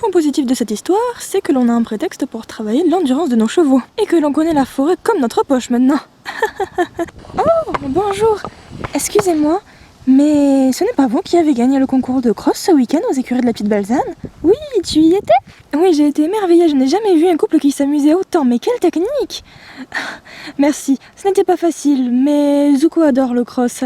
point positif de cette histoire, c'est que l'on a un prétexte pour travailler l'endurance de nos chevaux. Et que l'on connaît la forêt comme notre poche maintenant. Oh, bonjour. Excusez-moi, mais ce n'est pas vous qui avez gagné le concours de cross ce week-end aux écuries de la petite Balzane? Oui, tu y étais? Oui, j'ai été émerveillée, je n'ai jamais vu un couple qui s'amusait autant, mais quelle technique! Merci, ce n'était pas facile, mais Zuko adore le cross.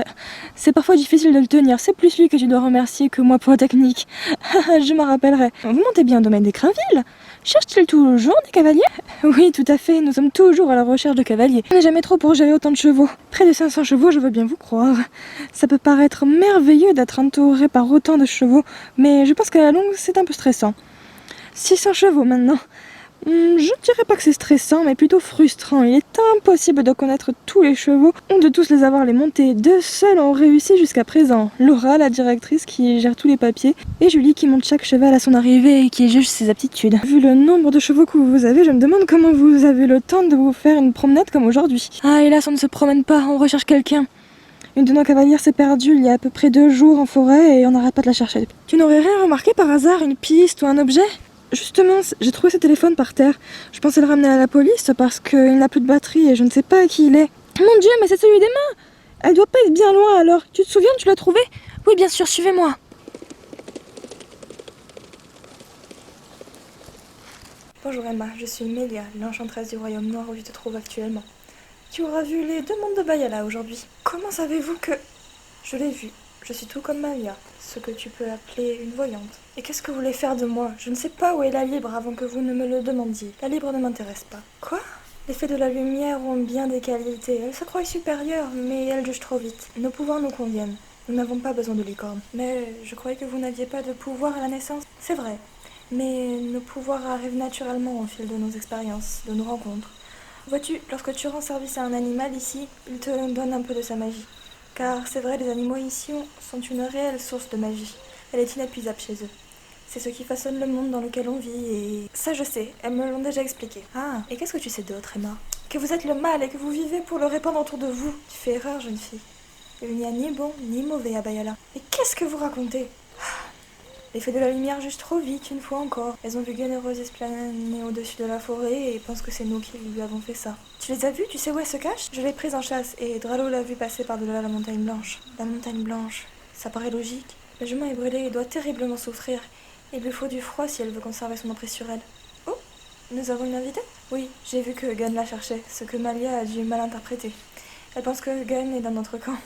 C'est parfois difficile de le tenir, c'est plus lui que tu dois remercier que moi pour la technique. Je m'en rappellerai. Vous montez bien au domaine des Crainvilles? Cherche-t-il toujours des cavaliers? Oui, tout à fait, nous sommes toujours à la recherche de cavaliers. On n'est jamais trop pour gérer autant de chevaux. Près de 500 chevaux, je veux bien vous croire. Ça peut paraître merveilleux d'être entouré par autant de chevaux, mais je pense qu'à la longue, c'est un peu stressant. 600 chevaux maintenant. Je ne dirais pas que c'est stressant, mais plutôt frustrant. Il est impossible de connaître tous les chevaux ou de tous les avoir les monter. Deux seuls ont réussi jusqu'à présent. Laura, la directrice qui gère tous les papiers, et Julie qui monte chaque cheval à son arrivée et qui juge ses aptitudes. Vu le nombre de chevaux que vous avez, je me demande comment vous avez le temps de vous faire une promenade comme aujourd'hui. Ah, hélas, on ne se promène pas, on recherche quelqu'un. Une de nos cavalières s'est perdue il y a à peu près 2 jours en forêt et on n'arrête pas de la chercher. Tu n'aurais rien remarqué par hasard, une piste ou un objet ? Justement, j'ai trouvé ce téléphone par terre. Je pensais le ramener à la police parce qu'il n'a plus de batterie et je ne sais pas à qui il est. Mon Dieu, mais c'est celui d'Emma! Elle doit pas être bien loin alors. Tu te souviens, tu l'as trouvé? Oui, bien sûr, suivez-moi. Bonjour Emma, je suis Melia, l'enchanteresse du royaume noir où tu te trouves actuellement. Tu auras vu les 2 mondes de Bayala aujourd'hui. Comment savez-vous que... Je l'ai vu. Je suis tout comme Malia, ce que tu peux appeler une voyante. Et qu'est-ce que vous voulez faire de moi? Je ne sais pas où est la libre avant que vous ne me le demandiez. La libre ne m'intéresse pas. Quoi? L'effet de la lumière ont bien des qualités. Elle se croit supérieure, mais elle juge trop vite. Nos pouvoirs nous conviennent. Nous n'avons pas besoin de licorne. Mais je croyais que vous n'aviez pas de pouvoir à la naissance. C'est vrai. Mais nos pouvoirs arrivent naturellement au fil de nos expériences, de nos rencontres. Vois-tu, lorsque tu rends service à un animal ici, il te donne un peu de sa magie. Car c'est vrai, les animaux ici sont une réelle source de magie. Elle est inépuisable chez eux. C'est ce qui façonne le monde dans lequel on vit et... Ça je sais, elles me l'ont déjà expliqué. Ah, et qu'est-ce que tu sais d'autre, Emma? Que vous êtes le mal et que vous vivez pour le répandre autour de vous. Tu fais erreur, jeune fille. Il n'y a ni bon ni mauvais à Bayala. Et qu'est-ce que vous racontez? L'effet de la lumière juste trop vite, une fois encore. Elles ont vu Gun et Roses planer au-dessus de la forêt et pensent que c'est nous qui lui avons fait ça. Tu les as vus? Tu sais où elles se cachent? Je l'ai prise en chasse et Dralo l'a vu passer par-delà la montagne blanche. La montagne blanche, ça paraît logique. Le jument est brûlé et doit terriblement souffrir. Il lui faut du froid si elle veut conserver son emprise sur elle. Oh, nous avons une invitée? Oui, j'ai vu que Gun la cherchait, ce que Malia a dû mal interpréter. Elle pense que Gun est dans notre camp.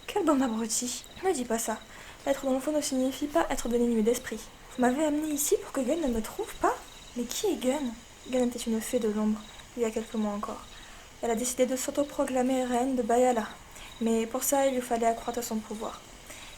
Quelle bande abrutis! Ne dis pas ça. Être dans le fond ne signifie pas être dénué d'esprit. Vous m'avez amené ici pour que Gun ne me trouve pas? Mais qui est Gun? Gun était une fée de l'ombre, il y a quelques mois encore. Elle a décidé de s'autoproclamer reine de Bayala. Mais pour ça, il lui fallait accroître son pouvoir.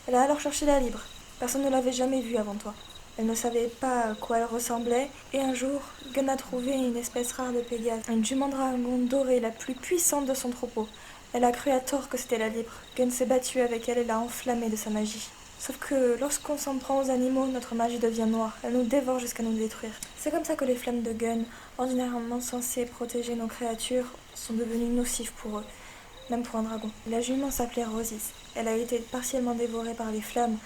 Elle a alors cherché la libre. Personne ne l'avait jamais vue avant toi. Elle ne savait pas à quoi elle ressemblait, et un jour, Gun a trouvé une espèce rare de Pégase, une jument dragon dorée, la plus puissante de son troupeau. Elle a cru à tort que c'était la libre. Gun s'est battu avec elle et l'a enflammée de sa magie. Sauf que lorsqu'on s'en prend aux animaux, notre magie devient noire. Elle nous dévore jusqu'à nous détruire. C'est comme ça que les flammes de Gun, ordinairement censées protéger nos créatures, sont devenues nocives pour eux, même pour un dragon. La jument s'appelait Rosis. Elle a été partiellement dévorée par les flammes,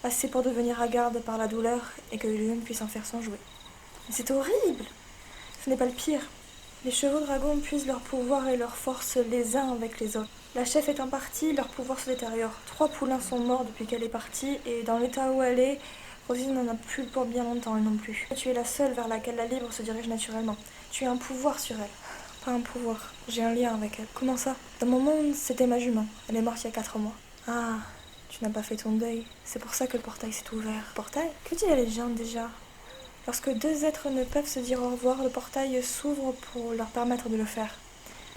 assez pour devenir hagarde par la douleur et que Gun puisse en faire son jouet. Mais c'est horrible! Ce n'est pas le pire. Les chevaux dragons puisent leur pouvoir et leur force les uns avec les autres. La chef étant partie, leur pouvoir se détériore. 3 poulains sont morts depuis qu'elle est partie, et dans l'état où elle est, Rosie n'en a plus pour bien longtemps, elle non plus. Tu es la seule vers laquelle la libre se dirige naturellement. Tu as un pouvoir sur elle. Pas un pouvoir, j'ai un lien avec elle. Comment ça? Dans mon monde, c'était ma jument. Elle est morte il y a 4 mois. Ah, tu n'as pas fait ton deuil. C'est pour ça que le portail s'est ouvert. Portail? Que dit la légende déjà? Lorsque 2 êtres ne peuvent se dire au revoir, le portail s'ouvre pour leur permettre de le faire.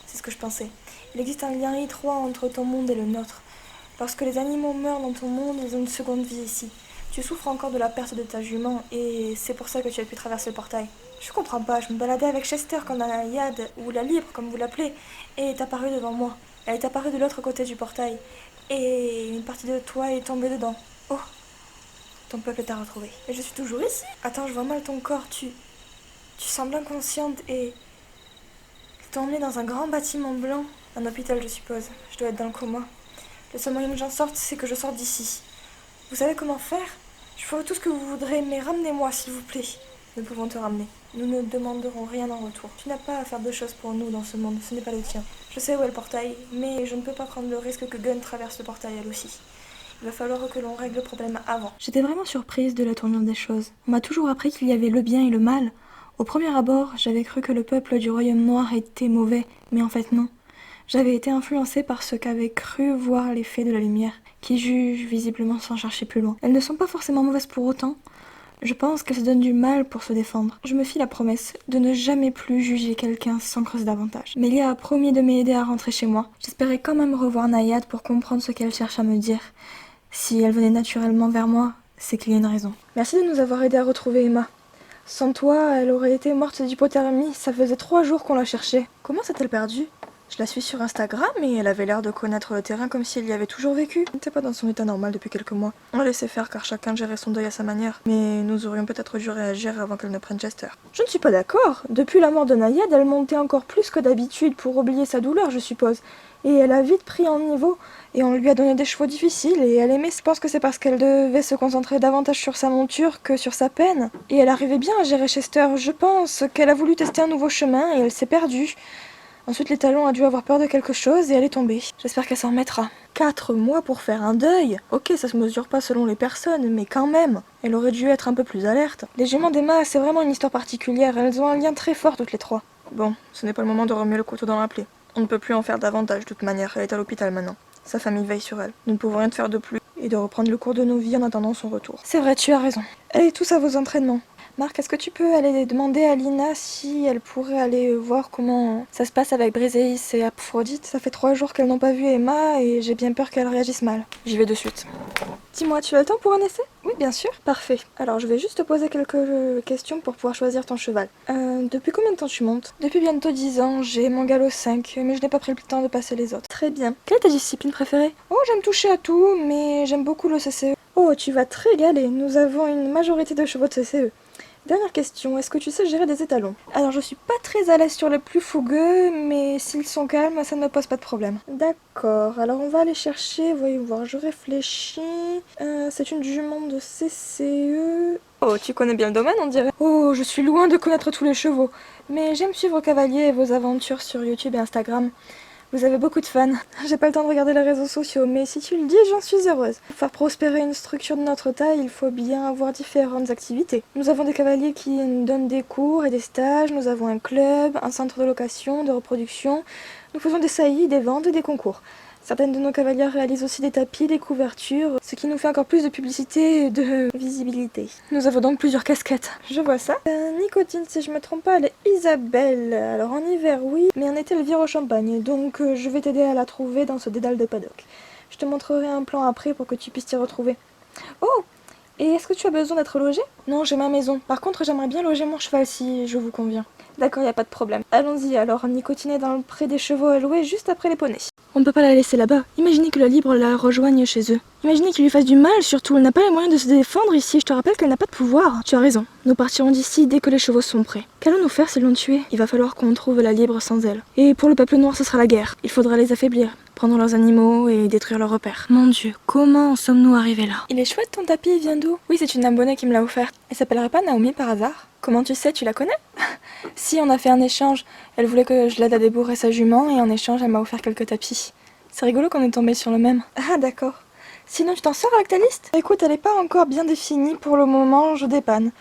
C'est ce que je pensais. Il existe un lien étroit entre ton monde et le nôtre. Lorsque les animaux meurent dans ton monde, ils ont une seconde vie ici. Tu souffres encore de la perte de ta jument, et c'est pour ça que tu as pu traverser le portail. Je comprends pas, je me baladais avec Chester quand la Yad, ou la Libre, comme vous l'appelez, et est apparue devant moi. Elle est apparue de l'autre côté du portail, et une partie de toi est tombée dedans. Oh, ton peuple t'a retrouvé. Mais je suis toujours ici. Attends, je vois mal ton corps, tu sembles inconsciente et... Ils t'ont emmené dans un grand bâtiment blanc. Un hôpital, je suppose. Je dois être dans le coma. Le seul moyen que j'en sorte, c'est que je sorte d'ici. Vous savez comment faire? Je ferai tout ce que vous voudrez, mais ramenez-moi, s'il vous plaît. Nous pouvons te ramener. Nous ne demanderons rien en retour. Tu n'as pas à faire de choses pour nous dans ce monde, ce n'est pas le tien. Je sais où est le portail, mais je ne peux pas prendre le risque que Gun traverse le portail elle aussi. Il va falloir que l'on règle le problème avant. J'étais vraiment surprise de la tournure des choses. On m'a toujours appris qu'il y avait le bien et le mal. Au premier abord, j'avais cru que le peuple du Royaume Noir était mauvais, mais en fait non. J'avais été influencée par ce qu'avaient cru voir les fées de la lumière, qui jugent visiblement sans chercher plus loin. Elles ne sont pas forcément mauvaises pour autant. Je pense qu'elles se donnent du mal pour se défendre. Je me fis la promesse de ne jamais plus juger quelqu'un sans creuser davantage. Mélia a promis de m'aider à rentrer chez moi. J'espérais quand même revoir Nayade pour comprendre ce qu'elle cherche à me dire. Si elle venait naturellement vers moi, c'est qu'il y a une raison. Merci de nous avoir aidé à retrouver Emma. Sans toi, elle aurait été morte d'hypothermie. Ça faisait 3 jours qu'on la cherchait. Comment s'est-elle perdue ? Je la suis sur Instagram et elle avait l'air de connaître le terrain comme si elle y avait toujours vécu. Elle n'était pas dans son état normal depuis quelques mois. On l'a laissé faire car chacun gérait son deuil à sa manière. Mais nous aurions peut-être dû réagir avant qu'elle ne prenne Chester. Je ne suis pas d'accord. Depuis la mort de Nayade, elle montait encore plus que d'habitude pour oublier sa douleur, je suppose. Et elle a vite pris en niveau. Et on lui a donné des chevaux difficiles et elle aimait. Je pense que c'est parce qu'elle devait se concentrer davantage sur sa monture que sur sa peine. Et elle arrivait bien à gérer Chester. Je pense qu'elle a voulu tester un nouveau chemin et elle s'est perdue. Ensuite, les talons a dû avoir peur de quelque chose et elle est tombée. J'espère qu'elle s'en remettra. 4 mois pour faire un deuil. Ok, ça se mesure pas selon les personnes, mais quand même. Elle aurait dû être un peu plus alerte. Les juments d'Emma, c'est vraiment une histoire particulière. Elles ont un lien très fort toutes les 3. Bon, ce n'est pas le moment de remuer le couteau dans la plaie. On ne peut plus en faire davantage de toute manière. Elle est à l'hôpital maintenant. Sa famille veille sur elle. Nous ne pouvons rien faire de plus et de reprendre le cours de nos vies en attendant son retour. C'est vrai, tu as raison. Allez tous à vos entraînements. Marc, est-ce que tu peux aller demander à Lina si elle pourrait aller voir comment ça se passe avec Briseis et Aphrodite? Ça fait 3 jours qu'elles n'ont pas vu Emma et j'ai bien peur qu'elles réagissent mal. J'y vais de suite. Dis-moi, tu as le temps pour un essai? Oui, bien sûr. Parfait. Alors, je vais juste te poser quelques questions pour pouvoir choisir ton cheval. Depuis combien de temps tu montes? Depuis bientôt 10 ans, j'ai mon galop 5, mais je n'ai pas pris le temps de passer les autres. Très bien. Quelle est ta discipline préférée? Oh, j'aime toucher à tout, mais j'aime beaucoup le CCE. Oh, tu vas te régaler. Nous avons une majorité de chevaux de CCE. Dernière question, est-ce que tu sais gérer des étalons? Alors je suis pas très à l'aise sur les plus fougueux, mais s'ils sont calmes, ça ne me pose pas de problème. D'accord, alors on va aller chercher, voyons voir, je réfléchis. C'est une jument de CCE... Oh, tu connais bien le domaine, on dirait. Oh, je suis loin de connaître tous les chevaux, mais j'aime suivre Cavalier et vos aventures sur YouTube et Instagram. Vous avez beaucoup de fans. J'ai pas le temps de regarder les réseaux sociaux, mais si tu le dis, j'en suis heureuse. Pour faire prospérer une structure de notre taille, il faut bien avoir différentes activités. Nous avons des cavaliers qui donnent des cours et des stages, nous avons un club, un centre de location, de reproduction. Nous faisons des saillies, des ventes et des concours. Certaines de nos cavalières réalisent aussi des tapis, des couvertures, ce qui nous fait encore plus de publicité et de visibilité. Nous avons donc plusieurs casquettes. Je vois ça. Nicotine, si je me trompe pas, elle est Isabelle. Alors en hiver, oui, mais en été, elle vire au champagne. Donc je vais t'aider à la trouver dans ce dédale de paddock. Je te montrerai un plan après pour que tu puisses t'y retrouver. Oh! Et est-ce que tu as besoin d'être logé? Non, j'ai ma maison. Par contre, j'aimerais bien loger mon cheval si je vous conviens. D'accord, y a pas de problème. Allons-y alors, Nicotine est dans le pré des chevaux à louer juste après les poneys. On ne peut pas la laisser là-bas. Imaginez que la libre la rejoigne chez eux. Imaginez qu'il lui fasse du mal, surtout. Elle n'a pas les moyens de se défendre ici. Je te rappelle qu'elle n'a pas de pouvoir. Tu as raison. Nous partirons d'ici dès que les chevaux sont prêts. Qu'allons-nous faire s'ils l'ont tuée? Il va falloir qu'on trouve la libre sans elle. Et pour le peuple noir, ce sera la guerre. Il faudra les affaiblir, prendre leurs animaux et détruire leurs repères. Mon Dieu, comment en sommes-nous arrivés là? Il est chouette ton tapis, il vient d'où? Oui, c'est une abonnée qui me l'a offert. Elle s'appellerait pas Naomi par hasard? Comment tu sais, tu la connais? Si, on a fait un échange. Elle voulait que je l'aide à débourrer sa jument et en échange, elle m'a offert quelques tapis. C'est rigolo qu'on est tombé sur le même. Ah, d'accord. Sinon, tu t'en sors avec ta liste? Écoute, elle n'est pas encore bien définie pour le moment, je dépanne.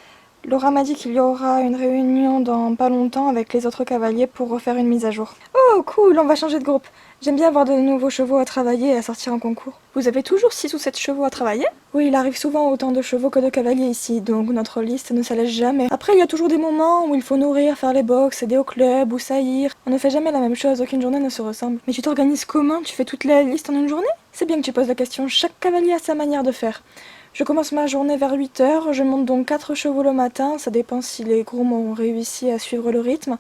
Laura m'a dit qu'il y aura une réunion dans pas longtemps avec les autres cavaliers pour refaire une mise à jour. Oh, cool, on va changer de groupe. J'aime bien avoir de nouveaux chevaux à travailler et à sortir en concours. Vous avez toujours 6 ou 7 chevaux à travailler? Oui, il arrive souvent autant de chevaux que de cavaliers ici, donc notre liste ne s'allège jamais. Après, il y a toujours des moments où il faut nourrir, faire les box, aider au club ou saillir. On ne fait jamais la même chose, aucune journée ne se ressemble. Mais tu t'organises comment? Tu fais toute la liste en une journée? C'est bien que tu poses la question, chaque cavalier a sa manière de faire. Je commence ma journée vers 8 h, je monte donc 4 chevaux le matin, ça dépend si les grooms ont réussi à suivre le rythme.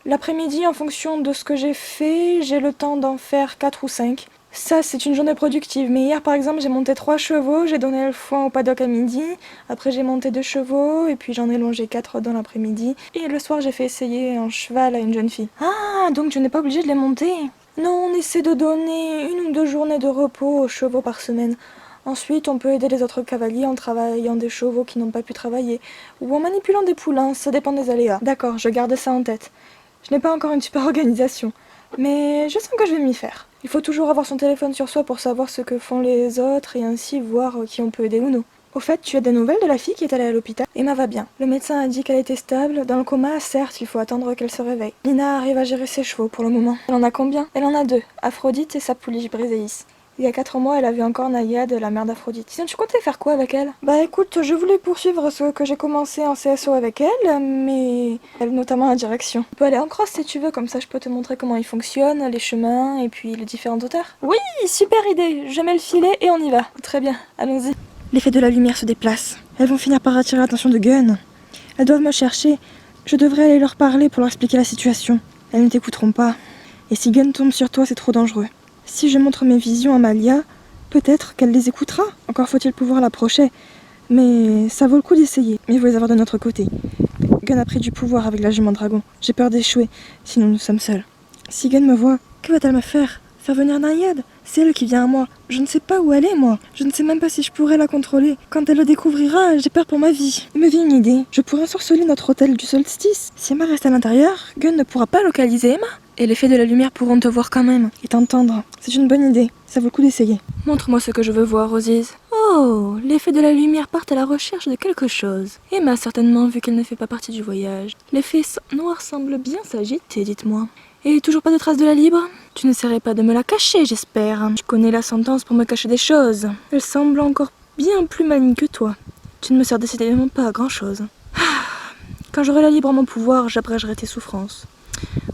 L'après-midi, en fonction de ce que j'ai fait, j'ai le temps d'en faire 4 ou 5. Ça, c'est une journée productive. Mais hier, par exemple, j'ai monté 3 chevaux, j'ai donné le foin au paddock à midi. Après, j'ai monté 2 chevaux, et puis j'en ai longé 4 dans l'après-midi. Et le soir, j'ai fait essayer un cheval à une jeune fille. Ah, donc tu n'es pas obligé de les monter? Non, on essaie de donner 1 ou 2 journées de repos aux chevaux par semaine. Ensuite, on peut aider les autres cavaliers en travaillant des chevaux qui n'ont pas pu travailler, ou en manipulant des poulains, ça dépend des aléas. D'accord, je garde ça en tête. Je n'ai pas encore une super organisation, mais je sens que je vais m'y faire. Il faut toujours avoir son téléphone sur soi pour savoir ce que font les autres et ainsi voir qui on peut aider ou non. Au fait, tu as des nouvelles de la fille qui est allée à l'hôpital? Emma va bien. Le médecin a dit qu'elle était stable. Dans le coma, certes, il faut attendre qu'elle se réveille. Nina arrive à gérer ses chevaux pour le moment. Elle en a combien? Elle en a 2, Aphrodite et sa pouliche Briséis. Il y a 4 mois, elle avait encore Naïade, la mère d'Aphrodite. Sinon, tu comptais faire quoi avec elle? Bah écoute, je voulais poursuivre ce que j'ai commencé en CSO avec elle, mais notamment la direction. Tu peux aller en cross si tu veux, comme ça je peux te montrer comment il fonctionne, les chemins et puis les différentes hauteurs. Oui, super idée, je mets le filet et on y va. Très bien, allons-y. L'effet de la lumière se déplace. Elles vont finir par attirer l'attention de Gun. Elles doivent me chercher. Je devrais aller leur parler pour leur expliquer la situation. Elles ne t'écouteront pas. Et si Gun tombe sur toi, c'est trop dangereux. Si je montre mes visions à Malia, peut-être qu'elle les écoutera. Encore faut-il pouvoir l'approcher. Mais ça vaut le coup d'essayer. Mais il faut les avoir de notre côté. Gun a pris du pouvoir avec la jument dragon. J'ai peur d'échouer, sinon nous sommes seuls. Si Gun me voit, que va-t-elle me faire? Faire venir Naïade? C'est elle qui vient à moi. Je ne sais pas où elle est, moi. Je ne sais même pas si je pourrais la contrôler. Quand elle le découvrira, j'ai peur pour ma vie. Il me vient une idée. Je pourrais ensorceler notre hôtel du solstice. Si Emma reste à l'intérieur, Gun ne pourra pas localiser Emma. Et l'effet de la lumière pourront te voir quand même et t'entendre. C'est une bonne idée. Ça vaut le coup d'essayer. Montre-moi ce que je veux voir, Rosies. Oh, l'effet de la lumière part à la recherche de quelque chose. Emma, certainement, vu qu'elle ne fait pas partie du voyage. L'effet noir semble bien s'agiter, dites-moi. Et toujours pas de traces de la libre? Tu n'essaierais pas de me la cacher, j'espère. Tu connais la sentence pour me cacher des choses. Elle semble encore bien plus maligne que toi. Tu ne me sers décidément pas à grand-chose. Quand j'aurai la libre en mon pouvoir, j'abrégerai tes souffrances.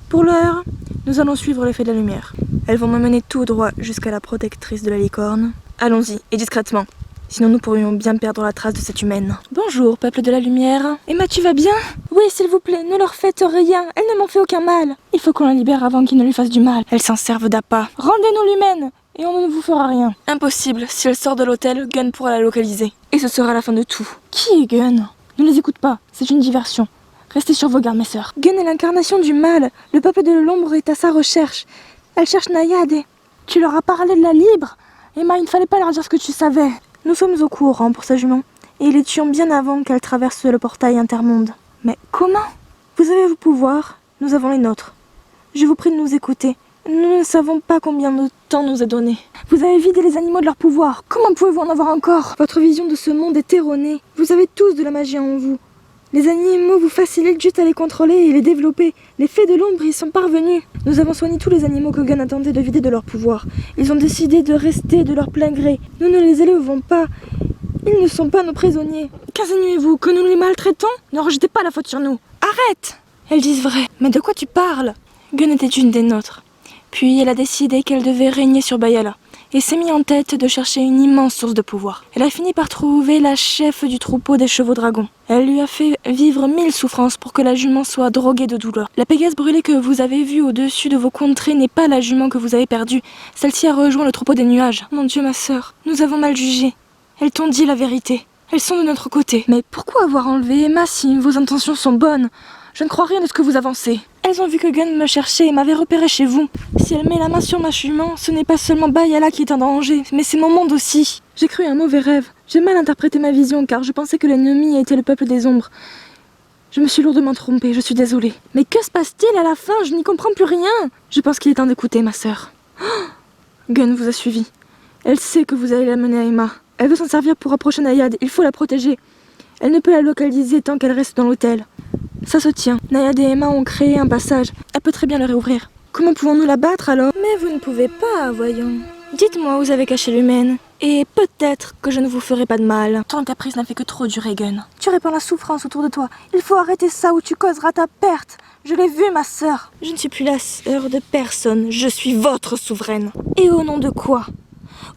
Pour l'heure, nous allons suivre l'effet de la lumière. Elles vont me mener tout droit jusqu'à la protectrice de la licorne. Allons-y, et discrètement. Sinon nous pourrions bien perdre la trace de cette humaine. Bonjour, peuple de la lumière. Emma, tu vas bien? Oui, s'il vous plaît, ne leur faites rien. Elle ne m'en fait aucun mal. Il faut qu'on la libère avant qu'ils ne lui fassent du mal. Elles s'en servent d'appât. Rendez-nous l'humaine, et on ne vous fera rien. Impossible. Si elle sort de l'hôtel, Gun pourra la localiser. Et ce sera la fin de tout. Qui est Gun? Ne les écoute pas. C'est une diversion. Restez sur vos gardes, mes sœurs. Gun est l'incarnation du mal. Le peuple de l'ombre est à sa recherche. Elle cherche Naïade et... Tu leur as parlé de la libre? Emma, il ne fallait pas leur dire ce que tu savais. Nous sommes au courant pour sa jument, et les tuons bien avant qu'elle traverse le portail intermonde. Mais comment? Vous avez vos pouvoirs, nous avons les nôtres. Je vous prie de nous écouter. Nous ne savons pas combien de temps nous est donné. Vous avez vidé les animaux de leur pouvoir. Comment pouvez-vous en avoir encore? Votre vision de ce monde est erronée. Vous avez tous de la magie en vous. Les animaux vous facilitent juste à les contrôler et les développer. Les fées de l'ombre y sont parvenus. Nous avons soigné tous les animaux que Gun a tenté de vider de leur pouvoir. Ils ont décidé de rester de leur plein gré. Nous ne les élevons pas. Ils ne sont pas nos prisonniers. Qu'insinuez-vous? Que nous les maltraitons? Ne rejetez pas la faute sur nous. Arrête! Elles disent vrai. Mais de quoi tu parles? Gun était une des nôtres. Puis elle a décidé qu'elle devait régner sur Bayala. Et s'est mis en tête de chercher une immense source de pouvoir. Elle a fini par trouver la chef du troupeau des chevaux dragons. Elle lui a fait vivre 1000 souffrances pour que la jument soit droguée de douleur. La Pégase brûlée que vous avez vue au-dessus de vos contrées n'est pas la jument que vous avez perdue. Celle-ci a rejoint le troupeau des nuages. Mon Dieu, ma sœur, nous avons mal jugé. Elles t'ont dit la vérité. Elles sont de notre côté. Mais pourquoi avoir enlevé Emma si vos intentions sont bonnes? Je ne crois rien de ce que vous avancez. Elles ont vu que Gun me cherchait et m'avait repéré chez vous. Si elle met la main sur ma jument, ce n'est pas seulement Bayala qui est en danger, mais c'est mon monde aussi. J'ai cru un mauvais rêve. J'ai mal interprété ma vision car je pensais que l'ennemi était le peuple des ombres. Je me suis lourdement trompée, je suis désolée. Mais que se passe-t-il à la fin? Je n'y comprends plus rien. Je pense qu'il est temps d'écouter, ma sœur. Oh, Gun vous a suivi. Elle sait que vous allez la mener à Emma. Elle veut s'en servir pour approcher Naïade. Il faut la protéger. Elle ne peut la localiser tant qu'elle reste dans l'hôtel. Ça se tient. Naïade et Emma ont créé un passage. Elle peut très bien le réouvrir. Comment pouvons-nous la battre alors? Mais vous ne pouvez pas, voyons. Dites-moi où vous avez caché l'humaine. Et peut-être que je ne vous ferai pas de mal. Ton caprice n'a fait que trop durer, Gun. Tu répands la souffrance autour de toi. Il faut arrêter ça ou tu causeras ta perte. Je l'ai vu, ma sœur. Je ne suis plus la sœur de personne. Je suis votre souveraine. Et au nom de quoi?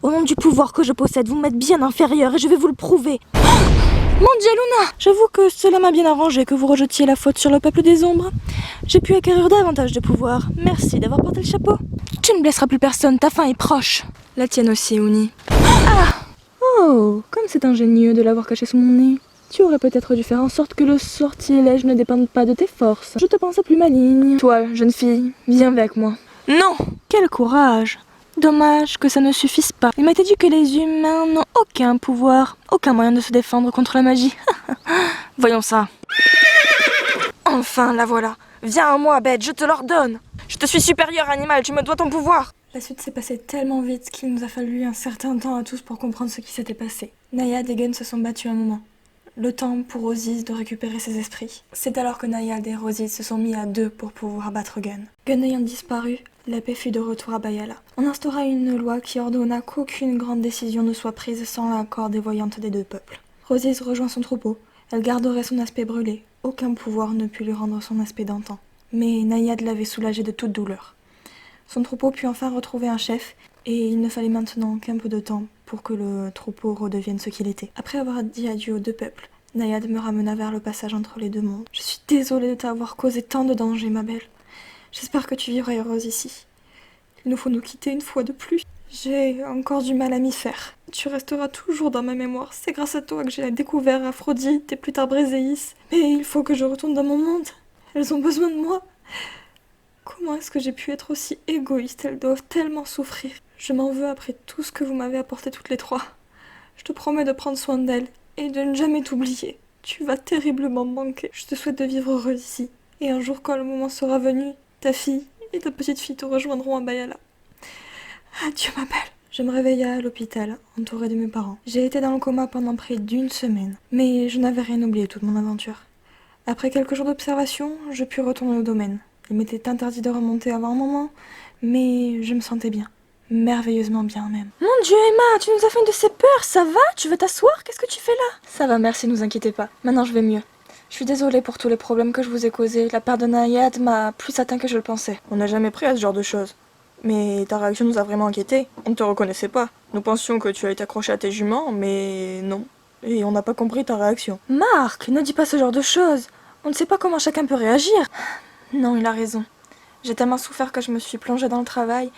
Au nom du pouvoir que je possède, vous m'êtes bien inférieur et je vais vous le prouver. Mon Dieu, Luna! J'avoue que cela m'a bien arrangé que vous rejetiez la faute sur le peuple des ombres. J'ai pu acquérir davantage de pouvoir. Merci d'avoir porté le chapeau. Tu ne blesseras plus personne, ta fin est proche. La tienne aussi, Uni. Ah! Oh, comme c'est ingénieux de l'avoir caché sous mon nez. Tu aurais peut-être dû faire en sorte que le sortilège ne dépende pas de tes forces. Je te pensais plus maligne. Toi, jeune fille, viens avec moi. Non! Quel courage! Dommage que ça ne suffise pas. Il m'a été dit que les humains n'ont aucun pouvoir, aucun moyen de se défendre contre la magie. Voyons ça. Enfin, la voilà. Viens à moi, bête, je te l'ordonne. Je te suis supérieur, animal, tu me dois ton pouvoir. La suite s'est passée tellement vite qu'il nous a fallu un certain temps à tous pour comprendre ce qui s'était passé. Nayad et Gun se sont battus un moment. Le temps pour Rosis de récupérer ses esprits. C'est alors que Nayad et Rosis se sont mis à deux pour pouvoir battre Gun. Gun ayant disparu, la paix fut de retour à Bayala. On instaura une loi qui ordonna qu'aucune grande décision ne soit prise sans l'accord des voyantes des deux peuples. Rosis rejoint son troupeau. Elle garderait son aspect brûlé. Aucun pouvoir ne put lui rendre son aspect d'antan. Mais Nayad l'avait soulagé de toute douleur. Son troupeau put enfin retrouver un chef, et il ne fallait maintenant qu'un peu de temps pour que le troupeau redevienne ce qu'il était. Après avoir dit adieu aux deux peuples, Nayad me ramena vers le passage entre les deux mondes. Je suis désolée de t'avoir causé tant de dangers, ma belle. J'espère que tu vivras heureuse ici. Il nous faut nous quitter une fois de plus. J'ai encore du mal à m'y faire. Tu resteras toujours dans ma mémoire. C'est grâce à toi que j'ai découvert Aphrodite et plus tard Bréséis. Mais il faut que je retourne dans mon monde. Elles ont besoin de moi. Comment est-ce que j'ai pu être aussi égoïste? Elles doivent tellement souffrir. Je m'en veux après tout ce que vous m'avez apporté toutes les trois. Je te promets de prendre soin d'elles et de ne jamais t'oublier. Tu vas terriblement me manquer. Je te souhaite de vivre heureuse ici. Et un jour, quand le moment sera venu, ta fille et ta petite fille te rejoindront à Bayala. Adieu, ma belle. Je me réveilla à l'hôpital, entourée de mes parents. J'ai été dans le coma pendant près d'une semaine, mais je n'avais rien oublié toute mon aventure. Après quelques jours d'observation, je pus retourner au domaine. Il m'était interdit de remonter avant un moment, mais je me sentais bien. Merveilleusement bien même. Mon Dieu, Emma, tu nous as fait une de ces peurs, ça va? Tu veux t'asseoir? Qu'est-ce que tu fais là? Ça va, merci, ne vous inquiétez pas. Maintenant je vais mieux. Je suis désolée pour tous les problèmes que je vous ai causés. La perte de Nayad m'a plus atteint que je le pensais. On n'a jamais pris à ce genre de choses. Mais ta réaction nous a vraiment inquiétés. On ne te reconnaissait pas. Nous pensions que tu as été accroché à tes juments, mais non. Et on n'a pas compris ta réaction. Marc, ne dis pas ce genre de choses. On ne sait pas comment chacun peut réagir. Non, il a raison. J'ai tellement souffert que je me suis plongée dans le travail.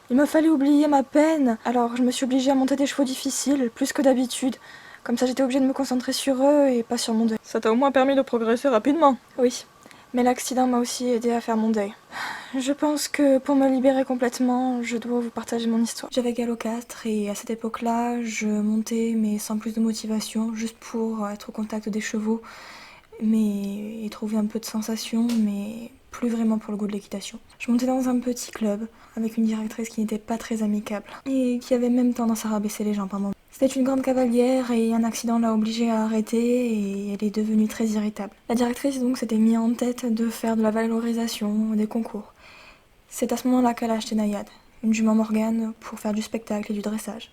Il me fallait oublier ma peine. Alors je me suis obligée à monter des chevaux difficiles, plus que d'habitude. Comme ça j'étais obligée de me concentrer sur eux et pas sur mon deuil. Ça t'a au moins permis de progresser rapidement. Oui, mais l'accident m'a aussi aidé à faire mon deuil. Je pense que pour me libérer complètement, je dois vous partager mon histoire. J'avais galop 4 et à cette époque-là, je montais mais sans plus de motivation, juste pour être au contact des chevaux et trouver un peu de sensation, mais plus vraiment pour le goût de l'équitation. Je montais dans un petit club avec une directrice qui n'était pas très amicable et qui avait même tendance à rabaisser les gens pendant. C'était une grande cavalière et un accident l'a obligée à arrêter et elle est devenue très irritable. La directrice donc s'était mise en tête de faire de la valorisation, des concours. C'est à ce moment-là qu'elle a acheté Nayad, une jument Morgane, pour faire du spectacle et du dressage.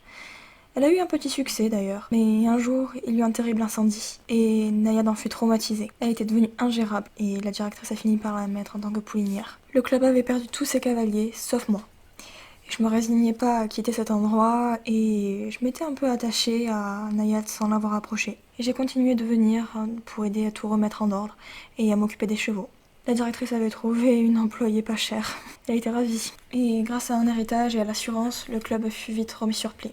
Elle a eu un petit succès d'ailleurs, mais un jour, il y eut un terrible incendie, et Nayad en fut traumatisée. Elle était devenue ingérable, et la directrice a fini par la mettre en tant que poulinière. Le club avait perdu tous ses cavaliers, sauf moi. Et je me résignais pas à quitter cet endroit, et je m'étais un peu attachée à Nayad sans l'avoir approchée. Et j'ai continué de venir pour aider à tout remettre en ordre, et à m'occuper des chevaux. La directrice avait trouvé une employée pas chère. Elle était ravie. Et grâce à un héritage et à l'assurance, le club fut vite remis sur pied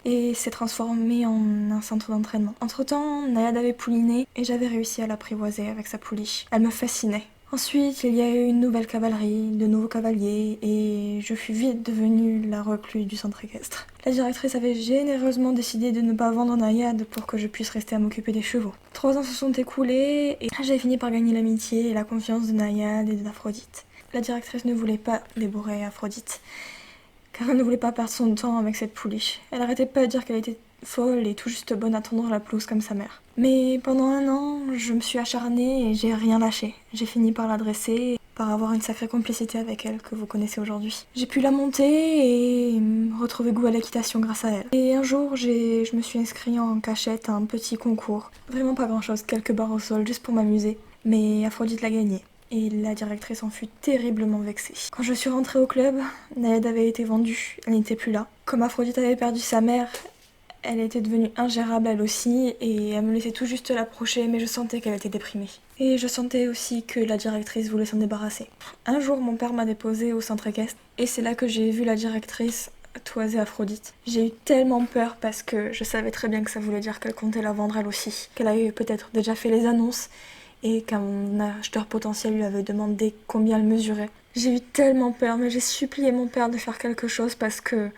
et s'est transformé en un centre d'entraînement. Entre-temps, Nayad avait pouliné et j'avais réussi à l'apprivoiser avec sa pouliche. Elle me fascinait. Ensuite, il y a eu une nouvelle cavalerie, de nouveaux cavaliers, et je fus vite devenue la recluse du centre équestre. La directrice avait généreusement décidé de ne pas vendre Nayad pour que je puisse rester à m'occuper des chevaux. 3 ans se sont écoulés et j'avais fini par gagner l'amitié et la confiance de Nayad et d'Aphrodite. La directrice ne voulait pas débourrer Aphrodite, car elle ne voulait pas perdre son temps avec cette pouliche. Elle arrêtait pas de dire qu'elle était folle et tout juste bonne à tondre la pelouse comme sa mère. Mais pendant un an, je me suis acharnée et j'ai rien lâché. J'ai fini par la dresser, par avoir une sacrée complicité avec elle que vous connaissez aujourd'hui. J'ai pu la monter et retrouver goût à l'équitation grâce à elle. Et un jour, je me suis inscrite en cachette à un petit concours. Vraiment pas grand chose, quelques barres au sol, juste pour m'amuser. Mais Aphrodite l'a gagné. Et la directrice en fut terriblement vexée. Quand je suis rentrée au club, Nayad avait été vendue, elle n'était plus là. Comme Aphrodite avait perdu sa mère, elle était devenue ingérable elle aussi, et elle me laissait tout juste l'approcher, mais je sentais qu'elle était déprimée. Et je sentais aussi que la directrice voulait s'en débarrasser. Un jour, mon père m'a déposée au centre équestre, et c'est là que j'ai vu la directrice toiser Aphrodite. J'ai eu tellement peur parce que je savais très bien que ça voulait dire qu'elle comptait la vendre elle aussi, qu'elle avait peut-être déjà fait les annonces, et qu'un acheteur potentiel lui avait demandé combien elle mesurait. J'ai eu tellement peur, mais j'ai supplié mon père de faire quelque chose parce que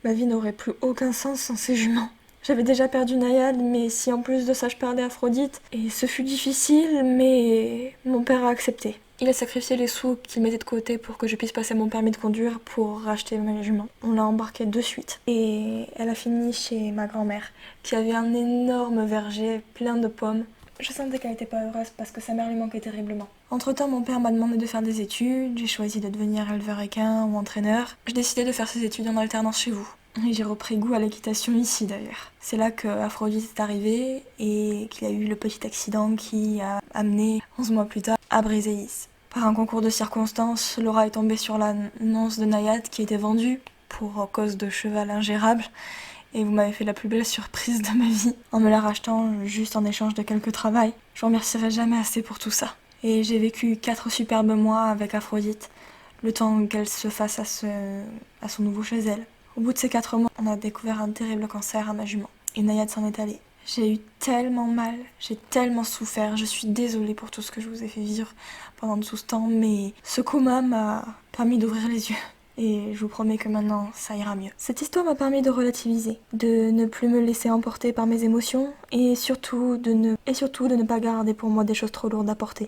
ma vie n'aurait plus aucun sens sans ces juments. J'avais déjà perdu Nayad, mais si en plus de ça je perdais Aphrodite, et ce fut difficile, mais mon père a accepté. Il a sacrifié les sous qu'il mettait de côté pour que je puisse passer mon permis de conduire pour racheter ma jument. On l'a embarquée de suite. Et elle a fini chez ma grand-mère, qui avait un énorme verger plein de pommes. Je sentais qu'elle n'était pas heureuse parce que sa mère lui manquait terriblement. Entre-temps, mon père m'a demandé de faire des études. J'ai choisi de devenir éleveur équin ou entraîneur. J'ai décidé de faire ces études en alternance chez vous. Et j'ai repris goût à l'équitation ici d'ailleurs. C'est là que Aphrodite est arrivée et qu'il y a eu le petit accident qui a amené 11 mois plus tard à Briseis. Par un concours de circonstances, Laura est tombée sur l'annonce de Nayad qui était vendue pour cause de cheval ingérable. Et vous m'avez fait la plus belle surprise de ma vie en me la rachetant juste en échange de quelques travails. Je vous remercierai jamais assez pour tout ça. Et j'ai vécu 4 superbes mois avec Aphrodite, le temps qu'elle se fasse à son nouveau chez elle. Au bout de ces 4 mois, on a découvert un terrible cancer à ma jument. Et Nayad s'en est allée. J'ai eu tellement mal, j'ai tellement souffert, je suis désolée pour tout ce que je vous ai fait vivre pendant tout ce temps, mais ce coma m'a permis d'ouvrir les yeux. Et je vous promets que maintenant, ça ira mieux. Cette histoire m'a permis de relativiser, de ne plus me laisser emporter par mes émotions, et surtout de ne pas garder pour moi des choses trop lourdes à porter.